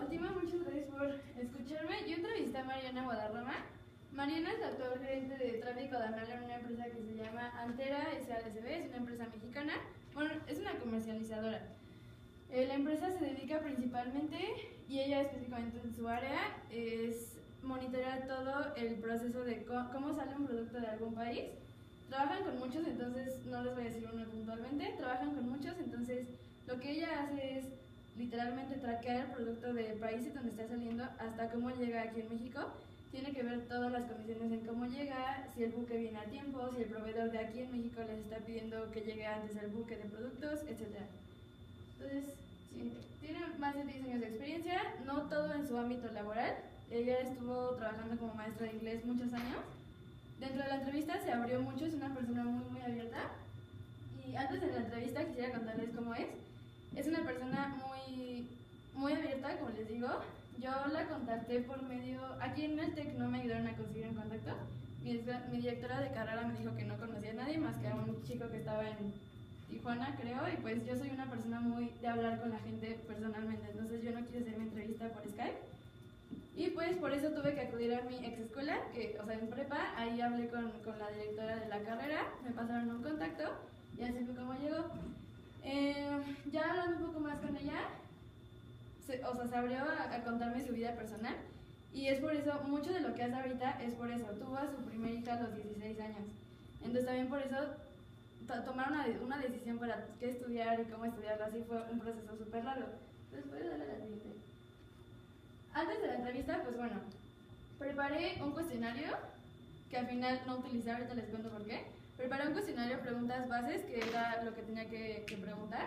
última, muchas gracias por escucharme. Yo entrevisté a Mariana Guadarrama. Mariana es la actual gerente de tráfico aduanal en una empresa que se llama Antera SADCB, es una empresa mexicana. Bueno, es una comercializadora. La empresa se dedica principalmente, y ella específicamente en su área, es monitorear todo el proceso de cómo sale un producto de algún país. Trabajan con muchos, entonces no les voy a decir uno puntualmente, trabajan con muchos, entonces lo que ella hace es literalmente traquear el producto del país donde está saliendo hasta cómo llega aquí en México. Tiene que ver todas las condiciones en cómo llega, si el buque viene a tiempo, si el proveedor de aquí en México les está pidiendo que llegue antes el buque de productos, etc. Entonces, sí, tiene más de 10 años de experiencia, no todo en su ámbito laboral. Ella estuvo trabajando como maestra de inglés muchos años. Dentro de la entrevista se abrió mucho, es una persona muy abierta. Y antes de la entrevista quisiera contarles cómo es. Es una persona muy abierta, como les digo. Yo la contacté por medio... Aquí en el TEC no me ayudaron a conseguir un contacto. Mi directora de carrera me dijo que no conocía a nadie más que a un chico que estaba en Tijuana, creo. Y pues yo soy una persona muy de hablar con la gente personalmente. Entonces yo no quise hacer mi entrevista por Skype. Y pues por eso tuve que acudir a mi ex escuela, o sea, en prepa. Ahí hablé con la directora de la carrera. Me pasaron un contacto y así fue como llegó. Ya hablando un poco más con ella, se abrió a contarme su vida personal, y es por eso, mucho de lo que hace ahorita es por eso. Tuvo a su primera hija a los 16 años, entonces también por eso tomar una decisión para qué estudiar y cómo estudiarlo, así fue un proceso súper largo. Entonces puedes darle a la siguiente. Antes de la entrevista, pues bueno, preparé un cuestionario que al final no utilicé, ahorita les cuento por qué. Preparé un cuestionario, preguntas bases, que era lo que tenía que preguntar.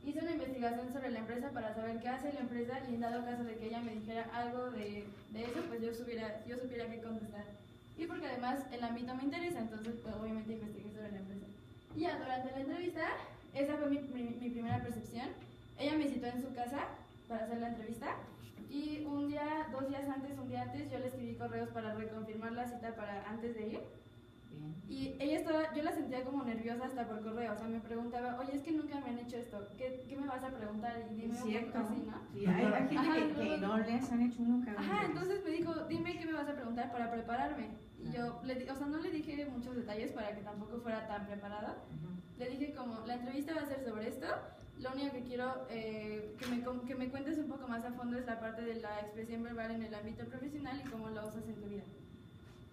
Hice una investigación sobre la empresa para saber qué hace la empresa, y en dado caso de que ella me dijera algo de eso, pues yo supiera qué contestar. Y porque además el ámbito me interesa, entonces pues obviamente investigué sobre la empresa. Y ya durante la entrevista, esa fue mi primera percepción. Ella me citó en su casa para hacer la entrevista, y un día antes, yo le escribí correos para reconfirmar la cita para antes de ir. Bien. Y yo la sentía como nerviosa hasta por correo, o sea, me preguntaba, oye, es que nunca me han hecho esto, ¿qué me vas a preguntar? Y dime un poco así, ¿no? Sí, hay gente que no les han hecho nunca. Ajá, entonces me dijo, dime qué me vas a preguntar para prepararme. Y yo, no le dije muchos detalles para que tampoco fuera tan preparado. Le dije como, la entrevista va a ser sobre esto, lo único que quiero que me cuentes un poco más a fondo es la parte de la expresión verbal en el ámbito profesional y cómo lo usas en tu vida.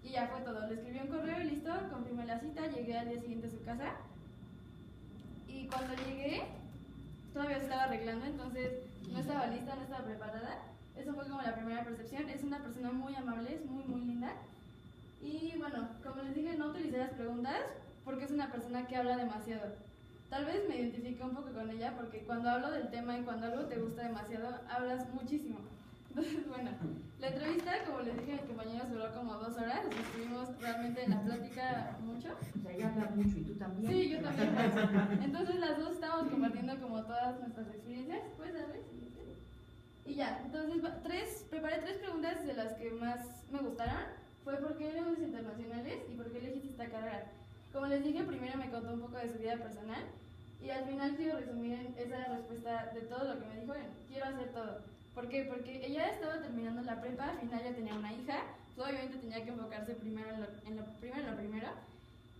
Y ya fue todo, le escribí un correo y listo, confirmé la cita, llegué al día siguiente a su casa. Y cuando llegué, todavía se estaba arreglando, entonces no estaba lista, no estaba preparada. Eso fue como la primera percepción. Es una persona muy amable, es muy linda. Y bueno, como les dije, no utilicé las preguntas porque es una persona que habla demasiado. Tal vez me identifiqué un poco con ella porque cuando hablo del tema y cuando algo te gusta demasiado, hablas muchísimo. Entonces, bueno, la entrevista, como les dije a mis compañeros, duró como 2 horas. Estuvimos realmente en la plática mucho. O sea, ella habla mucho y tú también. Sí, yo también. Entonces las dos estábamos compartiendo como todas nuestras experiencias. ¿Puedes darle? Y ya, entonces preparé 3 preguntas de las que más me gustaron. Fue por qué negocios internacionales y por qué elegiste esta carrera. Como les dije, primero me contó un poco de su vida personal, y al final quiero resumir en esa respuesta de todo lo que me dijo en quiero hacer todo. ¿Por qué? Porque ella estaba terminando la prepa, al final ya tenía una hija, pues obviamente tenía que enfocarse primero en lo primero,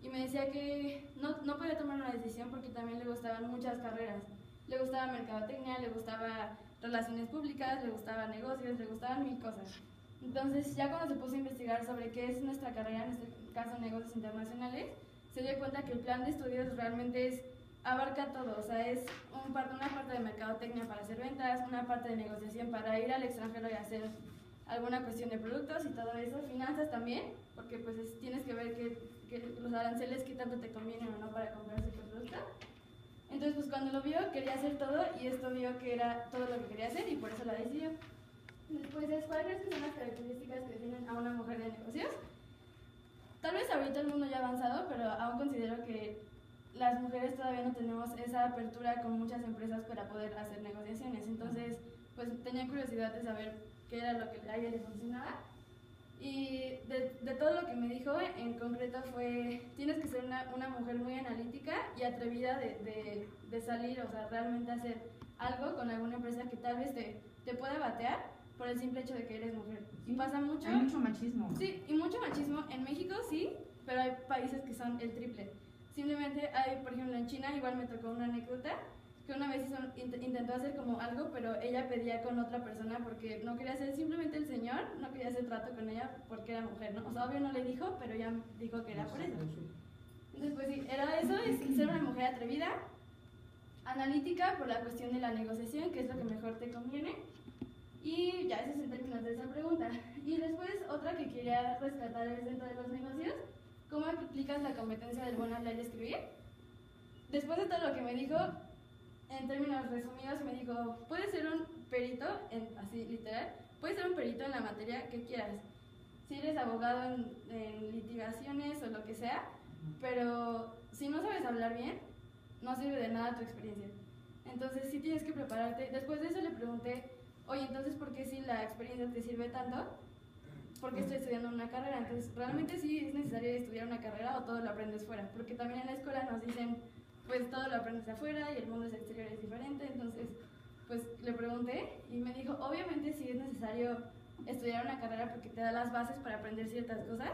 y me decía que no podía tomar una decisión porque también le gustaban muchas carreras. Le gustaba mercadotecnia, le gustaba relaciones públicas, le gustaba negocios, le gustaban 1000 cosas. Entonces ya cuando se puso a investigar sobre qué es nuestra carrera, en este caso negocios internacionales, se dio cuenta que el plan de estudios realmente abarca todo, o sea, es una parte de mercadotecnia para hacer ventas, una parte de negociación para ir al extranjero y hacer alguna cuestión de productos y todo eso, finanzas también, porque pues tienes que ver que los aranceles qué tanto te convienen o no para comprar ese producto. Entonces pues cuando lo vio quería hacer todo, y esto vio que era todo lo que quería hacer y por eso la decidió. Después, ¿cuáles crees que son las características que definen a una mujer de negocios? Tal vez ahorita el mundo ya ha avanzado, pero aún considero que las mujeres todavía no tenemos esa apertura con muchas empresas para poder hacer negociaciones. Entonces, pues tenía curiosidad de saber qué era lo que a ella le funcionaba. Y de todo lo que me dijo, en concreto fue, tienes que ser una mujer muy analítica y atrevida de salir, o sea, realmente hacer algo con alguna empresa que tal vez te pueda batear por el simple hecho de que eres mujer. Sí, Y pasa mucho. Hay mucho machismo. Sí, y mucho machismo. En México sí, pero hay países que son el triple. Simplemente hay, por ejemplo, en China igual me tocó una anécdota que una vez intentó hacer como algo, pero ella pedía con otra persona porque no quería ser simplemente el señor, no quería hacer trato con ella porque era mujer, ¿no? O sea, obvio no le dijo, pero ya dijo que era por eso. Entonces, pues sí, era eso, es ser una mujer atrevida, analítica por la cuestión de la negociación, que es lo que mejor te conviene. Y ya, eso es en términos de esa pregunta. Y después, otra que quería rescatar es dentro de los negocios, ¿cómo aplicas la competencia del buen hablar y escribir? Después de todo lo que me dijo, en términos resumidos, me dijo, puedes ser un perito, así literal, puedes ser un perito en la materia que quieras. Si eres abogado en litigaciones o lo que sea, pero si no sabes hablar bien, no sirve de nada tu experiencia. Entonces sí tienes que prepararte. Después de eso le pregunté, oye, entonces ¿por qué si la experiencia te sirve tanto? ¿Por qué estoy estudiando una carrera? Entonces, ¿realmente sí es necesario estudiar una carrera o todo lo aprendes fuera? Porque también en la escuela nos dicen, pues todo lo aprendes afuera y el mundo exterior es diferente. Entonces, pues le pregunté y me dijo, obviamente sí es necesario estudiar una carrera porque te da las bases para aprender ciertas cosas,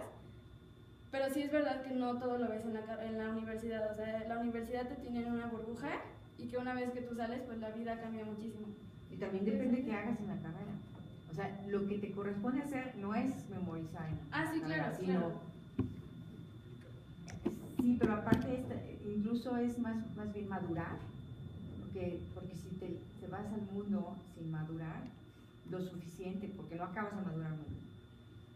pero sí es verdad que no todo lo ves en la universidad. O sea, la universidad te tiene en una burbuja y que una vez que tú sales, pues la vida cambia muchísimo. Y también depende qué hagas en la carrera. O sea, lo que te corresponde hacer no es memorizar en la sí, carrera, claro, sino... claro. Sí, pero aparte incluso es más bien madurar, porque si te vas al mundo sin madurar lo suficiente, porque no acabas de madurar mucho,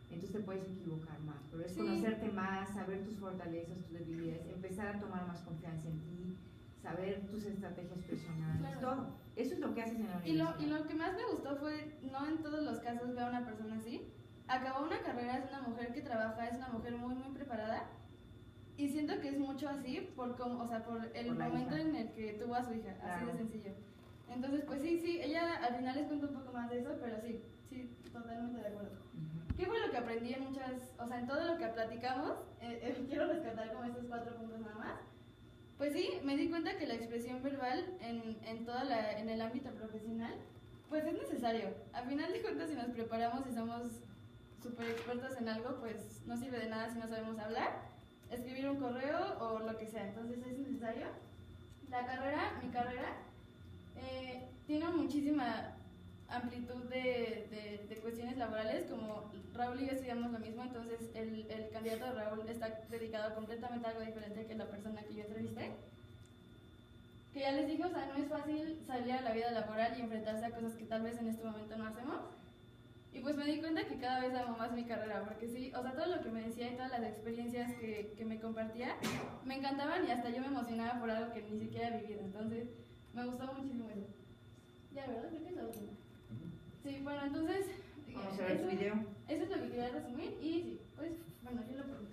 entonces te puedes equivocar más, pero es conocerte más, saber tus fortalezas, tus debilidades, empezar a tomar más confianza en ti, saber tus estrategias personales, todo. Eso es lo que haces en la universidad. Y lo que más me gustó fue, no en todos los casos veo a una persona así, acabó una carrera, es una mujer que trabaja, es una mujer muy, muy preparada, y siento que es mucho así por el momento en el que tuvo a su hija, así de sencillo. Entonces, pues sí, ella al final les cuento un poco más de eso, pero sí, totalmente de acuerdo. ¿Qué fue lo que aprendí en todo lo que platicamos? Quiero rescatar como estos 4 puntos nada más. Pues sí, me di cuenta que la expresión verbal en el ámbito profesional, pues es necesario. Al final de cuentas, si nos preparamos y somos súper expertos en algo, pues no sirve de nada si no sabemos hablar, escribir un correo o lo que sea. Entonces es necesario. Mi carrera, tiene muchísima amplitud de cuestiones laborales, como Raúl y yo estudiamos lo mismo, entonces el candidato de Raúl está dedicado completamente a algo diferente que la persona que yo entrevisté. Que ya les dije, o sea, no es fácil salir a la vida laboral y enfrentarse a cosas que tal vez en este momento no hacemos. Y pues me di cuenta que cada vez amo más mi carrera, porque sí, o sea, todo lo que me decía y todas las experiencias que me compartía, me encantaban y hasta yo me emocionaba por algo que ni siquiera he vivido. Entonces, me gustó muchísimo eso. Ya, ¿verdad? Creo que es la última. Sí, bueno, entonces... Vamos a ver tu video. Eso es lo que quería resumir y sí, pues, bueno, yo lo pregunto.